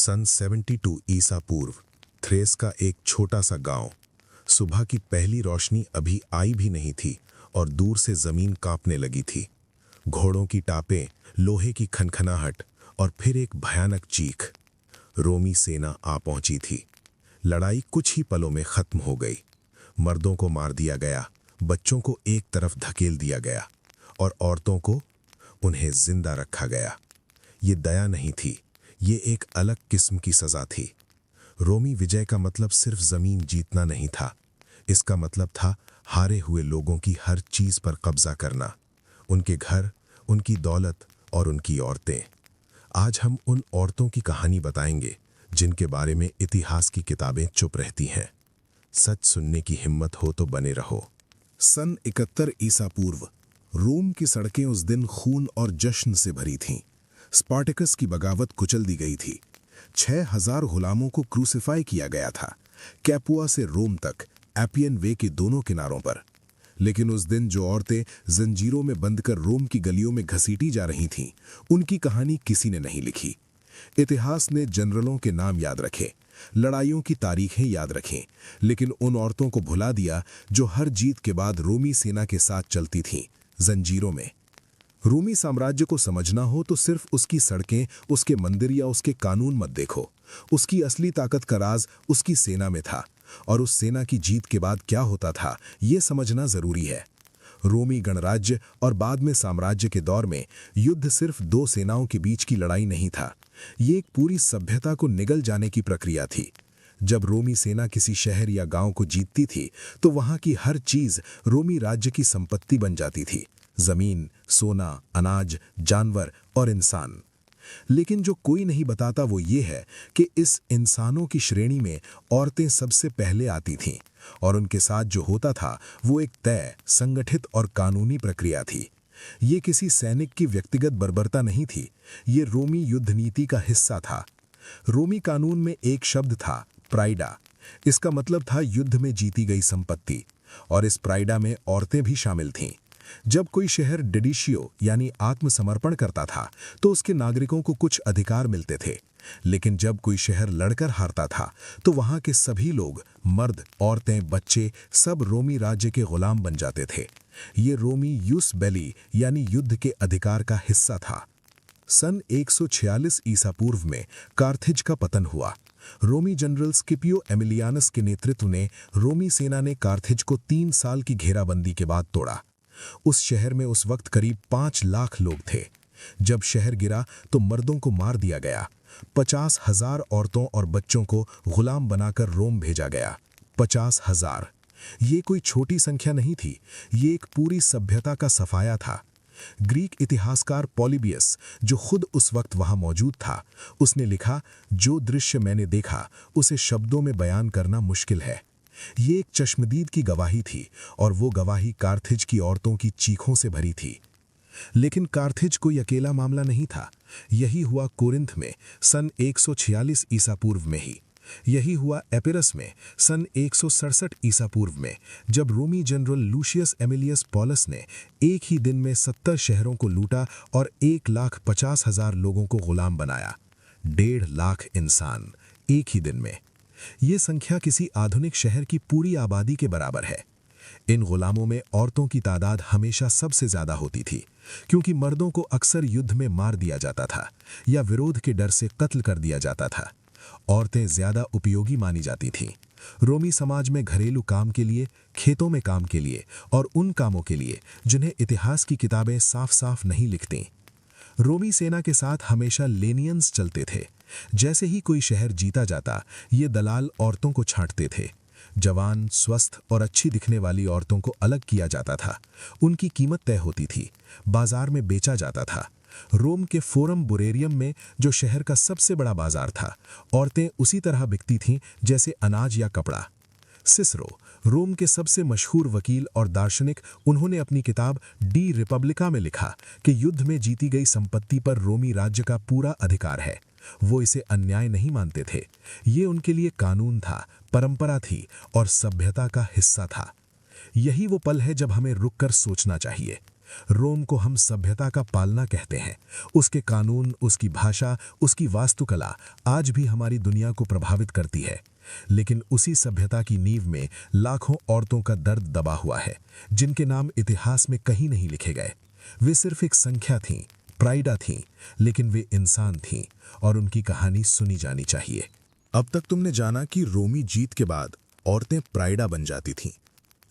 सन 72 ईसा पूर्व थ्रेस का एक छोटा सा गांव। सुबह की पहली रोशनी अभी आई भी नहीं थी और दूर से जमीन कांपने लगी थी। घोड़ों की टापें, लोहे की खनखनाहट और फिर एक भयानक चीख। रोमी सेना आ पहुंची थी। लड़ाई कुछ ही पलों में खत्म हो गई। मर्दों को मार दिया गया, बच्चों को एक तरफ धकेल दिया गया और औरतों को उन्हें जिंदा रखा गया। ये दया नहीं थी, ये एक अलग किस्म की सजा थी। रोमी विजय का मतलब सिर्फ जमीन जीतना नहीं था। इसका मतलब था हारे हुए लोगों की हर चीज पर कब्जा करना, उनके घर, उनकी दौलत और उनकी औरतें। आज हम उन औरतों की कहानी बताएंगे जिनके बारे में इतिहास की किताबें चुप रहती हैं। सच सुनने की हिम्मत हो तो बने रहो। सन 71 ईसा पूर्व रोम की सड़कें उस दिन खून और जश्न से भरी थीं। स्पार्टकस की बगावत कुचल दी गई थी। 6000 गुलामों को क्रूसिफाई किया गया था, कैपुआ से रोम तक, एपियन वे के दोनों किनारों पर। लेकिन उस दिन जो औरतें जंजीरों में बंधकर रोम की गलियों में घसीटी जा रही थीं, उनकी कहानी किसी ने नहीं लिखी। इतिहास ने जनरलों के नाम याद रखे, लड़ाइयों की तारीखें याद रखें, लेकिन उन औरतों को भुला दिया जो हर जीत के बाद रोमी सेना के साथ चलती थीं, जंजीरों में। रोमी साम्राज्य को समझना हो तो सिर्फ उसकी सड़कें, उसके मंदिर या उसके कानून मत देखो। उसकी असली ताकत का राज उसकी सेना में था, और उस सेना की जीत के बाद क्या होता था ये समझना जरूरी है। रोमी गणराज्य और बाद में साम्राज्य के दौर में युद्ध सिर्फ दो सेनाओं के बीच की लड़ाई नहीं था, ये एक पूरी सभ्यता को निगल जाने की प्रक्रिया थी। जब रोमी सेना किसी शहर या गांव को जीतती थी तो वहां की हर चीज रोमी राज्य की संपत्ति बन जाती थी, जमीन, सोना, अनाज, जानवर और इंसान। लेकिन जो कोई नहीं बताता वो ये है कि इस इंसानों की श्रेणी में औरतें सबसे पहले आती थीं, और उनके साथ जो होता था वो एक तय, संगठित और कानूनी प्रक्रिया थी। ये किसी सैनिक की व्यक्तिगत बर्बरता नहीं थी, ये रोमी युद्ध नीति का हिस्सा था। रोमी कानून में एक शब्द था, प्राइडा। इसका मतलब था युद्ध में जीती गई संपत्ति, और इस प्राइडा में औरतें भी शामिल थीं। जब कोई शहर डेडिशियो यानी आत्मसमर्पण करता था तो उसके नागरिकों को कुछ अधिकार मिलते थे, लेकिन जब कोई शहर लड़कर हारता था तो वहां के सभी लोग, मर्द, औरतें, बच्चे, सब रोमी राज्य के गुलाम बन जाते थे। ये रोमी यूस बेली यानी युद्ध के अधिकार का हिस्सा था। सन 146 ईसा पूर्व में कार्थेज का पतन हुआ। रोमी जनरल स्किपियो एमिलियानस के नेतृत्व ने रोमी सेना ने कार्थेज को 3 साल की घेराबंदी के बाद तोड़ा। उस शहर में उस वक्त करीब 5 लाख लोग थे। जब शहर गिरा तो मर्दों को मार दिया गया, 50,000 औरतों और बच्चों को गुलाम बनाकर रोम भेजा गया। 50,000 ये कोई छोटी संख्या नहीं थी, ये एक पूरी सभ्यता का सफाया था। ग्रीक इतिहासकार पॉलीबियस, जो खुद उस वक्त वहां मौजूद था, उसने लिखा, जो दृश्य मैंने देखा उसे शब्दों में बयान करना मुश्किल है। ये एक चश्मदीद की गवाही थी, और वो गवाही कार्थेज की औरतों की चीखों से भरी थी। लेकिन कार्थेज कोई अकेला मामला नहीं था। यही हुआ कोरिंथ में सन 146 ईसा पूर्व में ही। यही हुआ एपिरस में सन 167 ईसा पूर्व में, जब रोमी जनरल लूशियस एमिलियस पॉलस ने एक ही दिन में 70 शहरों को लूटा और 1,50,000 लोगों को गुलाम बनाया। 1.5 लाख इंसान एक ही दिन में। ये संख्या किसी आधुनिक शहर की पूरी आबादी के बराबर है। इन गुलामों में औरतों की तादाद हमेशा सबसे ज्यादा होती थी, क्योंकि मर्दों को अक्सर युद्ध में मार दिया जाता था या विरोध के डर से कत्ल कर दिया जाता था। औरतें ज्यादा उपयोगी मानी जाती थीं। रोमी समाज में घरेलू काम के लिए, खेतों में काम के लिए और उन कामों के लिए जिन्हें इतिहास की किताबें साफ साफ नहीं लिखती। रोमी सेना के साथ हमेशा लेनियंस चलते थे। जैसे ही कोई शहर जीता जाता, ये दलाल औरतों को छांटते थे। जवान, स्वस्थ और अच्छी दिखने वाली औरतों को अलग किया जाता था। उनकी कीमत तय होती थी, बाजार में बेचा जाता था। रोम के फोरम बुरेरियम में, जो शहर का सबसे बड़ा बाजार था, औरतें उसी तरह बिकती थीं जैसे अनाज या कपड़ा। सिसरो, रोम के सबसे मशहूर वकील और दार्शनिक, उन्होंने अपनी किताब डी रिपब्लिका में लिखा कि युद्ध में जीती गई संपत्ति पर रोमी राज्य का पूरा अधिकार है। वो इसे अन्याय नहीं मानते थे, ये उनके लिए कानून था, परंपरा थी और सभ्यता का हिस्सा था। यही वो पल है जब हमें रुककर सोचना चाहिए। रोम को हम सभ्यता का पालना कहते हैं। उसके कानून, उसकी भाषा, उसकी वास्तुकला आज भी हमारी दुनिया को प्रभावित करती है। लेकिन उसी सभ्यता की नींव में लाखों औरतों का दर्द दबा हुआ है, जिनके नाम इतिहास में कहीं नहीं लिखे गए। वे सिर्फ एक संख्या थीं, प्राइडा थीं, लेकिन वे इंसान थीं और उनकी कहानी सुनी जानी चाहिए। अब तक तुमने जाना कि रोमी जीत के बाद औरतें प्राइडा बन जाती थीं,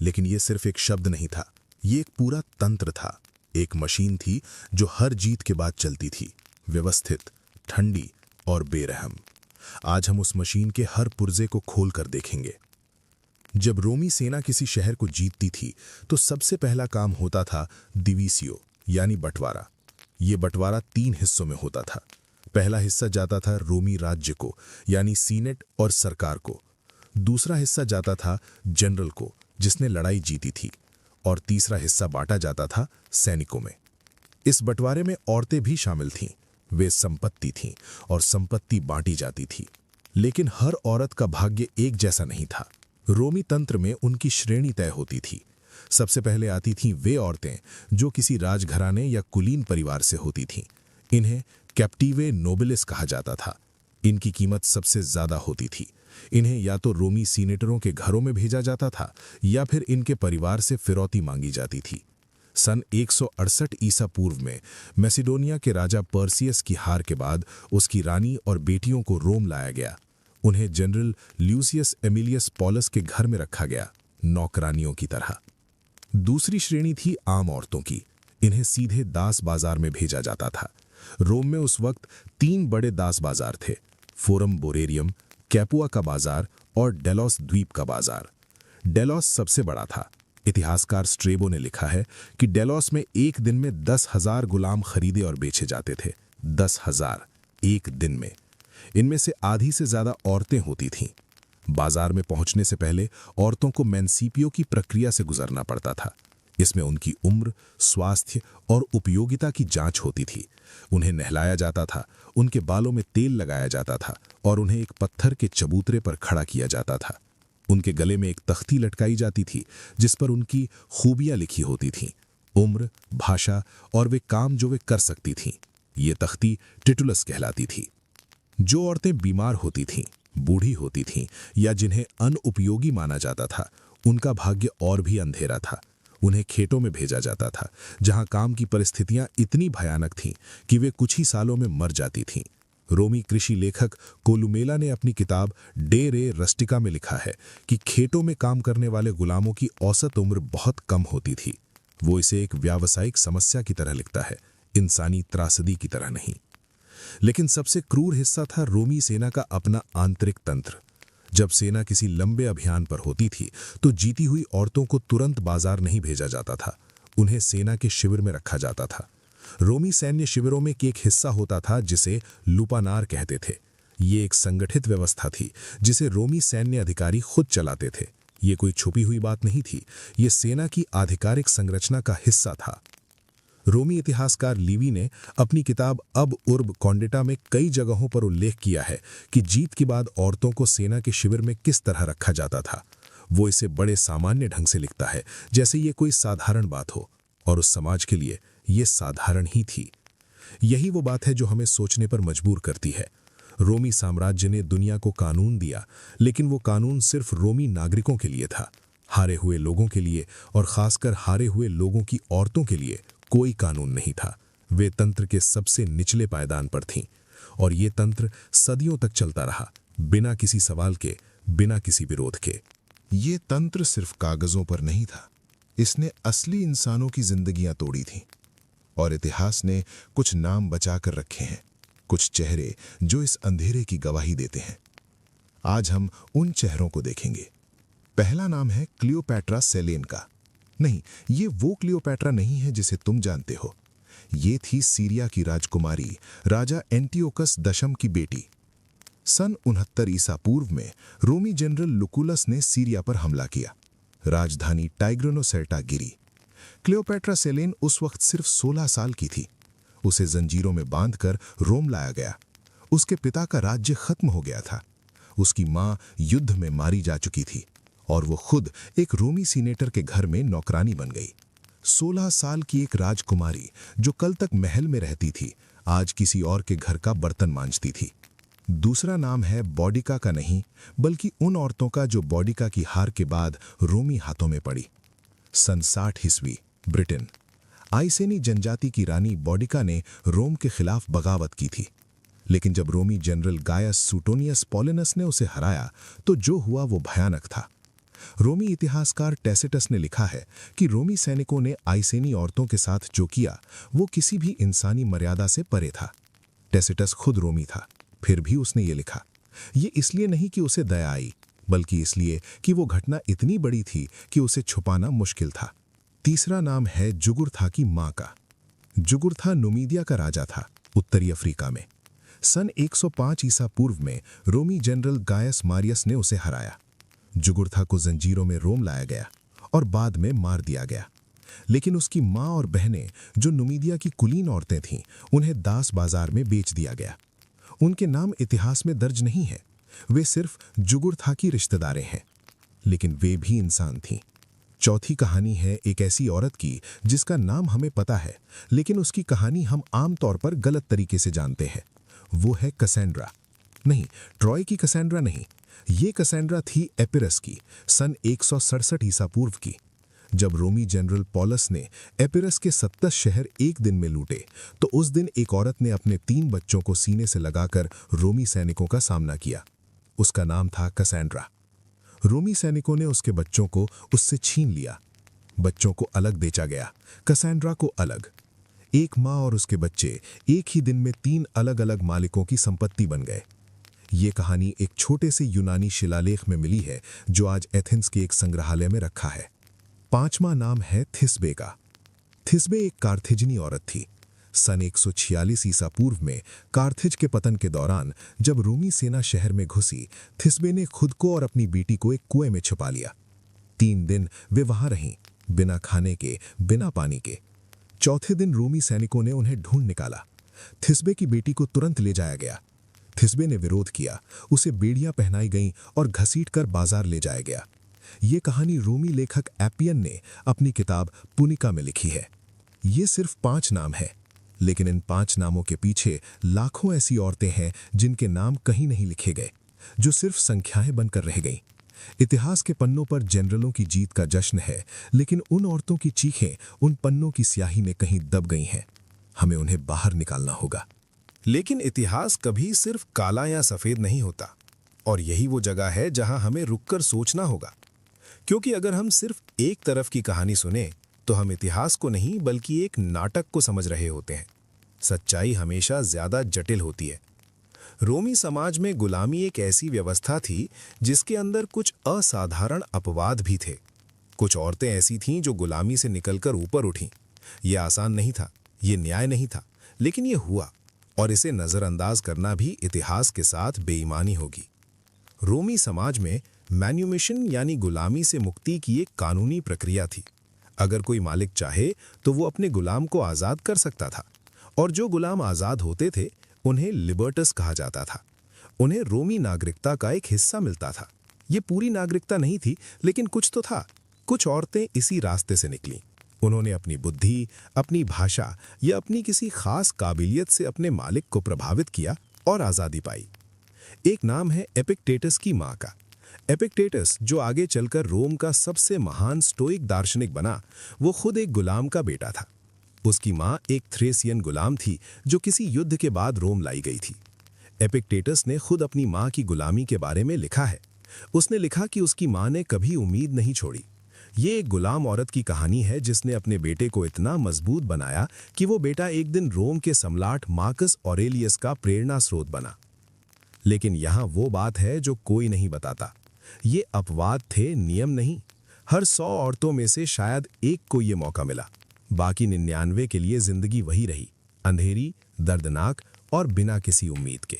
लेकिन ये सिर्फ एक शब्द नहीं था, ये एक पूरा तंत्र था। एक मशीन थी जो हर जीत के बाद चलती थी, व्यवस्थित, ठंडी और बेरहम। आज हम उस मशीन के हर पुर्जे को खोल कर देखेंगे। जब रोमी सेना किसी शहर को जीतती थी तो सबसे पहला काम होता था दिविसियो, यानी बंटवारा। ये बंटवारा 3 हिस्सों में होता था। पहला हिस्सा जाता था रोमी राज्य को, यानी सीनेट और सरकार को। दूसरा हिस्सा जाता था जनरल को, जिसने लड़ाई जीती थी, और तीसरा हिस्सा बांटा जाता था सैनिकों में। इस बंटवारे में औरतें भी शामिल थीं। वे संपत्ति थीं और संपत्ति बांटी जाती थी। लेकिन हर औरत का भाग्य एक जैसा नहीं था। रोमी तंत्र में उनकी श्रेणी तय होती थी। सबसे पहले आती थीं वे औरतें जो किसी राजघराने या कुलीन परिवार से होती थीं। इन्हें कैप्टिवे नोबिलिस कहा जाता था। इनकी कीमत सबसे ज्यादा होती थी। इन्हें या तो रोमी सीनेटरों के घरों में भेजा जाता था या फिर इनके परिवार से फिरौती मांगी जाती थी। सन 168 ईसा पूर्व में मैसिडोनिया के राजा पर्सियस की हार के बाद उसकी रानी और बेटियों को रोम लाया गया। उन्हें जनरल ल्यूसियस एमिलियस पॉलस के घर में रखा गया, नौकरानियों की तरह। दूसरी श्रेणी थी आम औरतों की। इन्हें सीधे दास बाजार में भेजा जाता था। रोम में उस वक्त 3 बड़े दास बाजार थे, फोरम बोरेरियम, कैपुआ का बाजार और डेलोस द्वीप का बाजार। डेलोस सबसे बड़ा था। इतिहासकार स्ट्रेबो ने लिखा है कि डेलोस में एक दिन में 10,000 गुलाम खरीदे और बेचे जाते थे। 10,000 एक दिन में। इनमें से आधी से ज्यादा औरतें होती थीं। बाजार में पहुंचने से पहले औरतों को मेंसिपियो की प्रक्रिया से गुजरना पड़ता था। इसमें उनकी उम्र, स्वास्थ्य और उपयोगिता की जांच होती थी। उन्हें नहलाया जाता था, उनके बालों में तेल लगाया जाता था और उन्हें एक पत्थर के चबूतरे पर खड़ा किया जाता था। उनके गले में एक तख्ती लटकाई जाती थी जिस पर उनकी खूबियां लिखी होती थीं, उम्र, भाषा और वे काम जो वे कर सकती थीं। ये तख्ती टिटुलस कहलाती थी। जो औरतें बीमार होती थीं, बूढ़ी होती थीं या जिन्हें अनुपयोगी माना जाता था, उनका भाग्य और भी अंधेरा था। उन्हें खेतों में भेजा जाता था, जहां काम की परिस्थितियां इतनी भयानक थीं कि वे कुछ ही सालों में मर जाती थीं। रोमी कृषि लेखक कोलुमेला ने अपनी किताब डे रे रस्टिका में लिखा है कि खेतों में काम करने वाले गुलामों की औसत उम्र बहुत कम होती थी। वो इसे एक व्यावसायिक समस्या की तरह लिखता है, इंसानी त्रासदी की तरह नहीं। लेकिन सबसे क्रूर हिस्सा था रोमी सेना का अपना आंतरिक तंत्र। जब सेना किसी लंबे अभियान पर होती थी तो जीती हुई औरतों को तुरंत बाजार नहीं भेजा जाता था। उन्हें सेना के शिविर में रखा जाता था। रोमी सैन्य शिविरों में एक हिस्सा होता था जिसे लुपानार कहते थे। ये एक संगठित व्यवस्था थी जिसे रोमी सैन्य अधिकारी खुद चलाते थे। ये कोई छुपी हुई बात नहीं थी, ये सेना की आधिकारिक संरचना का हिस्सा था। रोमी इतिहासकार लीवी ने अपनी किताब अब उर्ब कॉन्डेटा में कई जगहों पर उल्लेख किया है कि जीत के बाद औरतों को सेना के शिविर में किस तरह रखा जाता था। वो इसे बड़े सामान्य ढंग से लिखता है, जैसे ये कोई साधारण बात हो, और उस समाज के लिए ये साधारण ही थी। यही वो बात है जो हमें सोचने पर मजबूर करती है। रोमी साम्राज्य ने दुनिया को कानून दिया, लेकिन वो कानून सिर्फ रोमी नागरिकों के लिए था। हारे हुए लोगों के लिए, और खासकर हारे हुए लोगों की औरतों के लिए कोई कानून नहीं था। वे तंत्र के सबसे निचले पायदान पर थीं, और ये तंत्र सदियों तक चलता रहा, बिना किसी सवाल के, बिना किसी विरोध के। ये तंत्र सिर्फ कागजों पर नहीं था, इसने असली इंसानों की जिंदगियां तोड़ी थीं। और इतिहास ने कुछ नाम बचा कर रखे हैं, कुछ चेहरे जो इस अंधेरे की गवाही देते हैं। आज हम उन चेहरों को देखेंगे। पहला नाम है क्लियोपैट्रा सेलेन का। नहीं, ये वो क्लियोपैट्रा नहीं है जिसे तुम जानते हो। ये थी सीरिया की राजकुमारी राजा एंटियोकस दशम की बेटी। सन 69 ईसा पूर्व में रोमी जनरल लुकुलस ने सीरिया पर हमला किया। राजधानी टाइग्रेनोसैर्टा गिरी। क्लियोपैट्रा सेलेन उस वक्त सिर्फ 16 साल की थी। उसे जंजीरों में बांधकर रोम लाया गया। उसके पिता का राज्य खत्म हो गया था। उसकी मां युद्ध में मारी जा चुकी थी और वो खुद एक रोमी सीनेटर के घर में नौकरानी बन गई। 16 साल की एक राजकुमारी जो कल तक महल में रहती थी, आज किसी और के घर का बर्तन मांजती थी। दूसरा नाम है बॉडिका का नहीं, बल्कि उन औरतों का जो बॉडिका की हार के बाद रोमी हाथों में पड़ी। सन 60 ईस्वी, ब्रिटेन। आइसेनी जनजाति की रानी बॉडिका ने रोम के खिलाफ बगावत की थी, लेकिन जब रोमी जनरल गायस सूटोनियस पॉलिनस ने उसे हराया तो जो हुआ वो भयानक था। रोमी इतिहासकार टैसिटस ने लिखा है कि रोमी सैनिकों ने आइसेनी औरतों के साथ जो किया वो किसी भी इंसानी मर्यादा से परे था। टैसिटस खुद रोमी था, फिर भी उसने ये लिखा। ये इसलिए नहीं कि उसे दया आई, बल्कि इसलिए कि वो घटना इतनी बड़ी थी कि उसे छुपाना मुश्किल था। तीसरा नाम है जुगुर्था की मां का। जुगुर्था नुमीदिया का राजा था, उत्तरी अफ्रीका में। सन 105 ईसा पूर्व में रोमी जनरल गायस मारियस ने उसे हराया। जुगुर्था को जंजीरों में रोम लाया गया और बाद में मार दिया गया, लेकिन उसकी मां और बहनें जो नुमीदिया की कुलीन औरतें थीं, उन्हें दास बाजार में बेच दिया गया। उनके नाम इतिहास में दर्ज नहीं है, वे सिर्फ जुगुर्था की रिश्तेदारें हैं, लेकिन वे भी इंसान थीं। चौथी कहानी है एक ऐसी औरत की जिसका नाम हमें पता है, लेकिन उसकी कहानी हम आमतौर पर गलत तरीके से जानते हैं। वो है कैसेंड्रा। नहीं, ट्रॉय की कैसेंड्रा नहीं, ये कैसेंड्रा थी एपिरस की, सन 167 ईसा पूर्व की। जब रोमी जनरल पॉलस ने एपिरस के 27 शहर एक दिन में लूटे, तो उस दिन एक औरत ने अपने 3 बच्चों को सीने से लगाकर रोमी सैनिकों का सामना किया। उसका नाम था कैसेंड्रा। रोमी सैनिकों ने उसके बच्चों को उससे छीन लिया। बच्चों को अलग बेचा गया, कैसेंड्रा को अलग। एक माँ और उसके बच्चे एक ही दिन में 3 अलग अलग मालिकों की संपत्ति बन गए। ये कहानी एक छोटे से यूनानी शिलालेख में मिली है, जो आज एथेंस के एक संग्रहालय में रखा है। 5वां नाम है थिस्बे का। थिस्बे एक कार्थेजनी औरत थी। सन 146 ईसा पूर्व में कार्थेज के पतन के दौरान जब रोमी सेना शहर में घुसी, थिस्बे ने खुद को और अपनी बेटी को एक कुएं में छुपा लिया। 3 दिन वे वहां रहीं, बिना खाने के, बिना पानी के। चौथे दिन रोमी सैनिकों ने उन्हें ढूंढ निकाला। थिस्बे की बेटी को तुरंत ले जाया गया। थिस्बे ने विरोध किया, उसे बेड़ियां पहनाई गईं और घसीटकर बाजार ले जाया गया। ये कहानी रोमी लेखक एपियन ने अपनी किताब पुनिका में लिखी है। ये सिर्फ 5 नाम है, लेकिन इन 5 नामों के पीछे लाखों ऐसी औरतें हैं जिनके नाम कहीं नहीं लिखे गए, जो सिर्फ संख्याएं बनकर रह गईं। इतिहास के पन्नों पर जनरलों की जीत का जश्न है, लेकिन उन औरतों की चीखें उन पन्नों की स्याही में कहीं दब गई हैं। हमें उन्हें बाहर निकालना होगा। लेकिन इतिहास कभी सिर्फ काला या सफेद नहीं होता, और यही वो जगह है जहां हमें रुककर सोचना होगा। क्योंकि अगर हम सिर्फ एक तरफ की कहानी सुने तो हम इतिहास को नहीं बल्कि एक नाटक को समझ रहे होते हैं। सच्चाई हमेशा ज्यादा जटिल होती है। रोमी समाज में गुलामी एक ऐसी व्यवस्था थी जिसके अंदर कुछ असाधारण अपवाद भी थे। कुछ औरतें ऐसी थीं जो गुलामी से निकलकर ऊपर उठीं। यह आसान नहीं था, ये न्याय नहीं था, लेकिन ये हुआ, और इसे नजरअंदाज करना भी इतिहास के साथ बेईमानी होगी। रोमी समाज में मैन्यूमिशन यानी गुलामी से मुक्ति की एक कानूनी प्रक्रिया थी। अगर कोई मालिक चाहे तो वो अपने गुलाम को आज़ाद कर सकता था, और जो गुलाम आज़ाद होते थे उन्हें लिबर्टस कहा जाता था। उन्हें रोमी नागरिकता का एक हिस्सा मिलता था। ये पूरी नागरिकता नहीं थी, लेकिन कुछ तो था। कुछ औरतें इसी रास्ते से निकलीं। उन्होंने अपनी बुद्धि, अपनी भाषा या अपनी किसी खास काबिलियत से अपने मालिक को प्रभावित किया और आज़ादी पाई। एक नाम है एपिक्टेटस की माँ का। एपिक्टेटस, जो आगे चलकर रोम का सबसे महान स्टोइक दार्शनिक बना, वो खुद एक गुलाम का बेटा था। उसकी माँ एक थ्रेसियन गुलाम थी जो किसी युद्ध के बाद रोम लाई गई थी। एपिक्टेटस ने खुद अपनी माँ की गुलामी के बारे में लिखा है। उसने लिखा कि उसकी माँ ने कभी उम्मीद नहीं छोड़ी। ये एक गुलाम औरत की कहानी है जिसने अपने बेटे को इतना मजबूत बनाया कि वो बेटा एक दिन रोम के सम्राट मार्कस ऑरेलियस का प्रेरणा स्रोत बना। लेकिन यहाँ वो बात है जो कोई नहीं बताता। ये अपवाद थे, नियम नहीं। हर 100 औरतों में से शायद एक को ये मौका मिला। बाकी 99 के लिए जिंदगी वही रही, अंधेरी, दर्दनाक और बिना किसी उम्मीद के।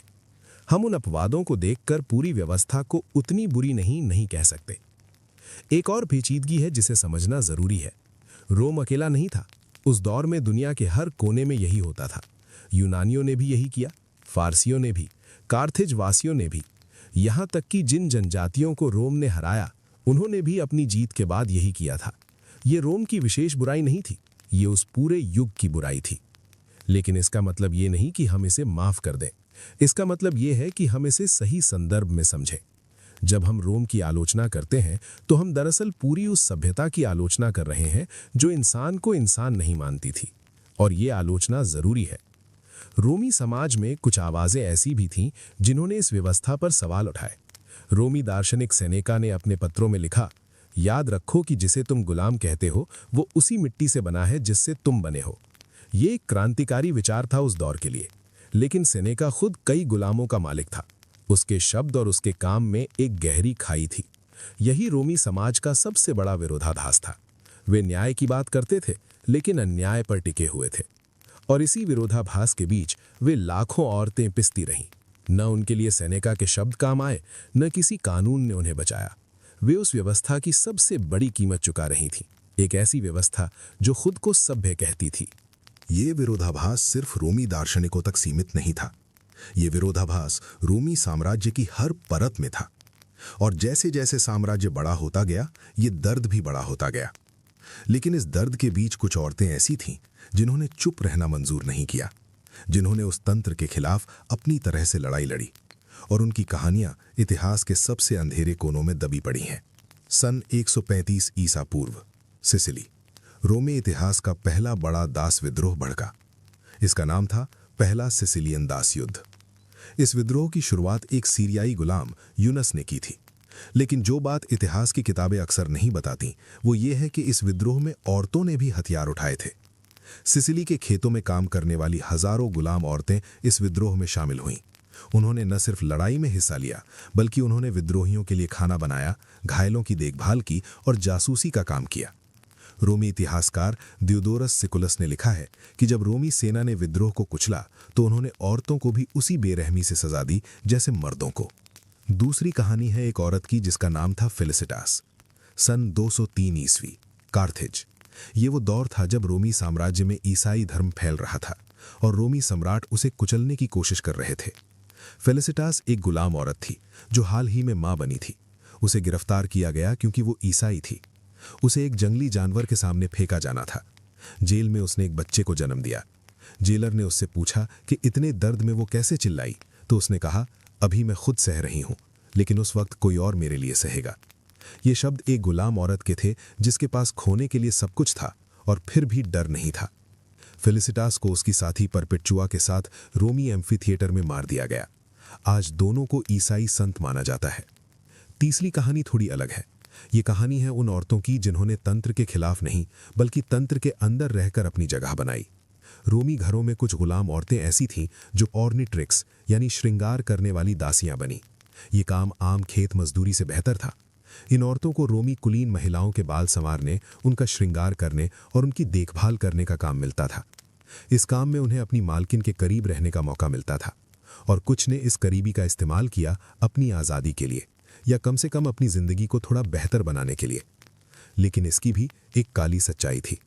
हम उन अपवादों को देखकर पूरी व्यवस्था को उतनी बुरी नहीं कह सकते। एक और पेचीदगी है जिसे समझना जरूरी है। रोम अकेला नहीं था। उस दौर में दुनिया के हर कोने में यही होता था। यूनानियों ने भी यही किया, फारसियों ने भी, कार्थेज वासियों ने भी। यहाँ तक कि जिन जनजातियों को रोम ने हराया, उन्होंने भी अपनी जीत के बाद यही किया था। ये रोम की विशेष बुराई नहीं थी, ये उस पूरे युग की बुराई थी। लेकिन इसका मतलब ये नहीं कि हम इसे माफ कर दें। इसका मतलब ये है कि हम इसे सही संदर्भ में समझें। जब हम रोम की आलोचना करते हैं तो हम दरअसल पूरी उस सभ्यता की आलोचना कर रहे हैं जो इंसान को इंसान नहीं मानती थी, और ये आलोचना जरूरी है। रोमी समाज में कुछ आवाजें ऐसी भी थीं जिन्होंने इस व्यवस्था पर सवाल उठाए। रोमी दार्शनिक सेनेका ने अपने पत्रों में लिखा, याद रखो कि जिसे तुम गुलाम कहते हो वो उसी मिट्टी से बना है जिससे तुम बने हो। ये एक क्रांतिकारी विचार था उस दौर के लिए, लेकिन सेनेका खुद कई गुलामों का मालिक था। उसके शब्द और उसके काम में एक गहरी खाई थी। यही रोमी समाज का सबसे बड़ा विरोधाभास था। वे न्याय की बात करते थे, लेकिन अन्याय पर टिके हुए थे। और इसी विरोधाभास के बीच वे लाखों औरतें पिसती रहीं। न उनके लिए सेनेका के शब्द काम आए, न किसी कानून ने उन्हें बचाया। वे उस व्यवस्था की सबसे बड़ी कीमत चुका रही थीं, एक ऐसी व्यवस्था जो खुद को सभ्य कहती थी। ये विरोधाभास सिर्फ रोमी दार्शनिकों तक सीमित नहीं था। ये विरोधाभास रोमी साम्राज्य की हर परत में था, और जैसे जैसे साम्राज्य बड़ा होता गया, ये दर्द भी बड़ा होता गया। लेकिन इस दर्द के बीच कुछ औरतें ऐसी थीं जिन्होंने चुप रहना मंजूर नहीं किया, जिन्होंने उस तंत्र के खिलाफ अपनी तरह से लड़ाई लड़ी, और उनकी कहानियां इतिहास के सबसे अंधेरे कोनों में दबी पड़ी हैं। सन 135 ईसा पूर्व, सिसिली, रोमी इतिहास का पहला बड़ा दास विद्रोह भड़का। इसका नाम था पहला सिसिलियन दास युद्ध। इस विद्रोह की शुरुआत एक सीरियाई गुलाम यूनस ने की थी। लेकिन जो बात इतिहास की किताबें अक्सर नहीं बताती, वो ये है कि इस विद्रोह में औरतों ने भी हथियार उठाए थे। सिसिली के खेतों में काम करने वाली हजारों गुलाम औरतें इस विद्रोह में शामिल हुईं। उन्होंने न सिर्फ लड़ाई में हिस्सा लिया, बल्कि उन्होंने विद्रोहियों के लिए खाना बनाया, घायलों की देखभाल की और जासूसी का काम किया। रोमी इतिहासकार दियोदोरस सिकुलस ने लिखा है कि जब रोमी सेना ने विद्रोह को कुचला तो उन्होंने औरतों को भी उसी बेरहमी से सजा दी जैसे मर्दों को। दूसरी कहानी है एक औरत की जिसका नाम था फेलिसिटास। सन 203 ईस्वी, कार्थेज। ये वो दौर था जब रोमी साम्राज्य में ईसाई धर्म फैल रहा था और रोमी सम्राट उसे कुचलने की कोशिश कर रहे थे। फेलिसिटास एक गुलाम औरत थी जो हाल ही में मां बनी थी। उसे गिरफ्तार किया गया क्योंकि वो ईसाई थी। उसे एक जंगली जानवर के सामने फेंका जाना था। जेल में उसने एक बच्चे को जन्म दिया। जेलर ने उससे पूछा कि इतने दर्द में वो कैसे चिल्लाई, तो उसने कहा, अभी मैं खुद सह रही हूं, लेकिन उस वक्त कोई और मेरे लिए सहेगा। ये शब्द एक गुलाम औरत के थे जिसके पास खोने के लिए सब कुछ था और फिर भी डर नहीं था। फेलिसिटास को उसकी साथी परपेचुआ के साथ रोमी एम्फीथिएटर में मार दिया गया। आज दोनों को ईसाई संत माना जाता है। तीसरी कहानी थोड़ी अलग है। ये कहानी है उन औरतों की जिन्होंने तंत्र के खिलाफ नहीं, बल्कि तंत्र के अंदर रहकर अपनी जगह बनाई। रोमी घरों में कुछ गुलाम औरतें ऐसी थीं जो ऑर्निट्रिक्स यानी श्रृंगार करने वाली दासियां बनी। ये काम आम खेत मजदूरी से बेहतर था। इन औरतों को रोमी कुलीन महिलाओं के बाल संवारने, उनका श्रृंगार करने और उनकी देखभाल करने का काम मिलता था। इस काम में उन्हें अपनी मालकिन के करीब रहने का मौका मिलता था, और कुछ ने इस करीबी का इस्तेमाल किया अपनी आज़ादी के लिए, या कम से कम अपनी जिंदगी को थोड़ा बेहतर बनाने के लिए। लेकिन इसकी भी एक काली सच्चाई थी।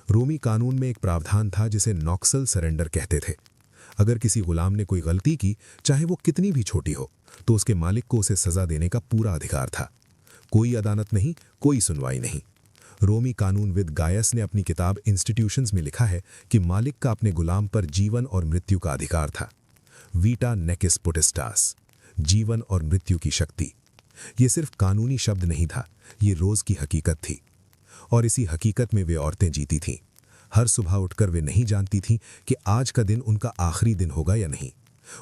रोमी कानून में एक प्रावधान था जिसे नॉक्सल सरेंडर कहते थे। अगर किसी गुलाम ने कोई गलती की, चाहे वो कितनी भी छोटी हो, तो उसके मालिक को उसे सजा देने का पूरा अधिकार था। कोई अदालत नहीं, कोई सुनवाई नहीं। रोमी कानूनविद गायस ने अपनी किताब इंस्टीट्यूशंस में लिखा है कि मालिक का अपने गुलाम पर जीवन और मृत्यु का अधिकार था। वीटा नेकिस पोटेस्टास, जीवन और मृत्यु की शक्ति। ये सिर्फ कानूनी शब्द नहीं था, ये रोज की हकीकत थी। और इसी हकीकत में वे औरतें जीती थीं। हर सुबह उठकर वे नहीं जानती थीं कि आज का दिन उनका आखिरी दिन होगा या नहीं।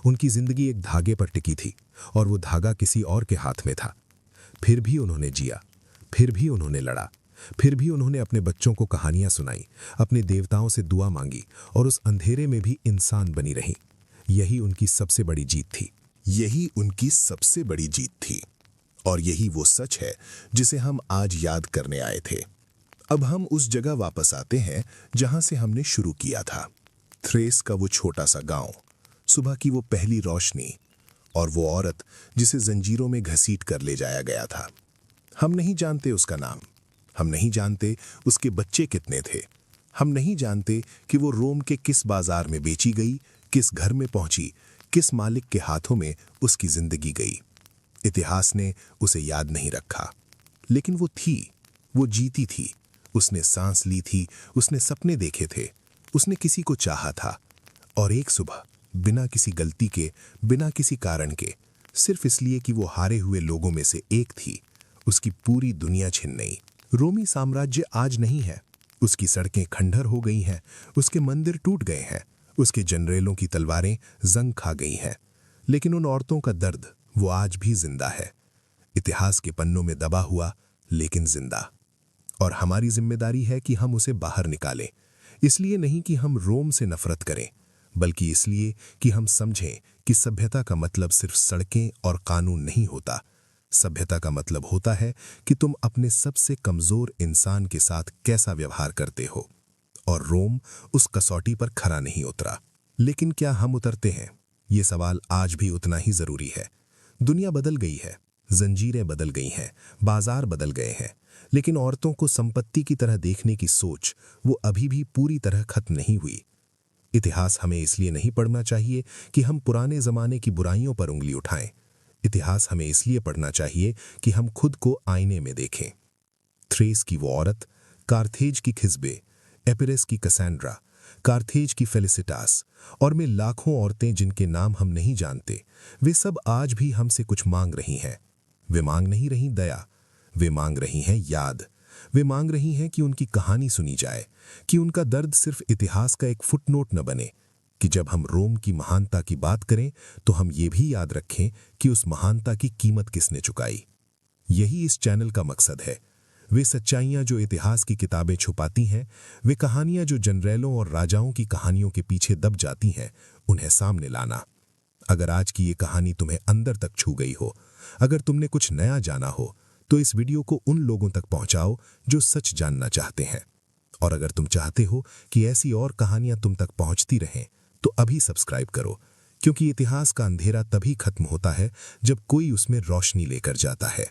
उनकी जिंदगी एक धागे पर टिकी थी, और वो धागा किसी और के हाथ में था। फिर भी उन्होंने जिया, फिर भी उन्होंने लड़ा, फिर भी उन्होंने अपने बच्चों को कहानियां सुनाई, अपने देवताओं से दुआ मांगी, और उस अंधेरे में भी इंसान बनी रहीं। यही उनकी सबसे बड़ी जीत थी। यही उनकी सबसे बड़ी जीत थी, और यही वो सच है जिसे हम आज याद करने आए थे। अब हम उस जगह वापस आते हैं जहां से हमने शुरू किया था। थ्रेस का वो छोटा सा गांव, सुबह की वो पहली रोशनी, और वो औरत जिसे जंजीरों में घसीट कर ले जाया गया था। हम नहीं जानते उसका नाम, हम नहीं जानते उसके बच्चे कितने थे, हम नहीं जानते कि वो रोम के किस बाजार में बेची गई, किस घर में पहुंची, किस मालिक के हाथों में उसकी जिंदगी गई। इतिहास ने उसे याद नहीं रखा, लेकिन वो थी, वो जीती थी, उसने सांस ली थी, उसने सपने देखे थे, उसने किसी को चाहा था। और एक सुबह, बिना किसी गलती के, बिना किसी कारण के, सिर्फ इसलिए कि वो हारे हुए लोगों में से एक थी, उसकी पूरी दुनिया छिन गई। रोमी साम्राज्य आज नहीं है, उसकी सड़कें खंडहर हो गई हैं, उसके मंदिर टूट गए हैं, उसके जनरलों की तलवारें जंग खा गई हैं, लेकिन उन औरतों का दर्द वो आज भी जिंदा है, इतिहास के पन्नों में दबा हुआ, लेकिन जिंदा। और हमारी जिम्मेदारी है कि हम उसे बाहर निकालें, इसलिए नहीं कि हम रोम से नफरत करें, बल्कि इसलिए कि हम समझें कि सभ्यता का मतलब सिर्फ सड़कें और कानून नहीं होता। सभ्यता का मतलब होता है कि तुम अपने सबसे कमजोर इंसान के साथ कैसा व्यवहार करते हो। और रोम उस कसौटी पर खरा नहीं उतरा, लेकिन क्या हम उतरते हैं? ये सवाल आज भी उतना ही जरूरी है। दुनिया बदल गई है, जंजीरें बदल गई हैं, बाजार बदल गए हैं, लेकिन औरतों को संपत्ति की तरह देखने की सोच वो अभी भी पूरी तरह खत्म नहीं हुई। इतिहास हमें इसलिए नहीं पढ़ना चाहिए कि हम पुराने जमाने की बुराइयों पर उंगली उठाएं। इतिहास हमें इसलिए पढ़ना चाहिए कि हम खुद को आईने में देखें। थ्रेस की वो औरत, कार्थेज की खिजबे, एपिरस की कसेंड्रा, कार्थेज की फेलिसिटास और में लाखों औरतें जिनके नाम हम नहीं जानते, वे सब आज भी हमसे कुछ मांग रही हैं। वे मांग नहीं रही दया, वे मांग रही हैं याद। वे मांग रही हैं कि उनकी कहानी सुनी जाए, कि उनका दर्द सिर्फ इतिहास का एक फुटनोट न बने, कि जब हम रोम की महानता की बात करें तो हम ये भी याद रखें कि उस महानता की कीमत किसने चुकाई। यही इस चैनल का मकसद है। वे सच्चाइयां जो इतिहास की किताबें छुपाती हैं, वे कहानियां जो जनरलों और राजाओं की कहानियों के पीछे दब जाती हैं, उन्हें सामने लाना। अगर आज की ये कहानी तुम्हें अंदर तक छू गई हो, अगर तुमने कुछ नया जाना हो, तो इस वीडियो को उन लोगों तक पहुंचाओ जो सच जानना चाहते हैं। और अगर तुम चाहते हो कि ऐसी और कहानियां तुम तक पहुंचती रहें, तो अभी सब्सक्राइब करो, क्योंकि इतिहास का अंधेरा तभी खत्म होता है जब कोई उसमें रोशनी लेकर जाता है।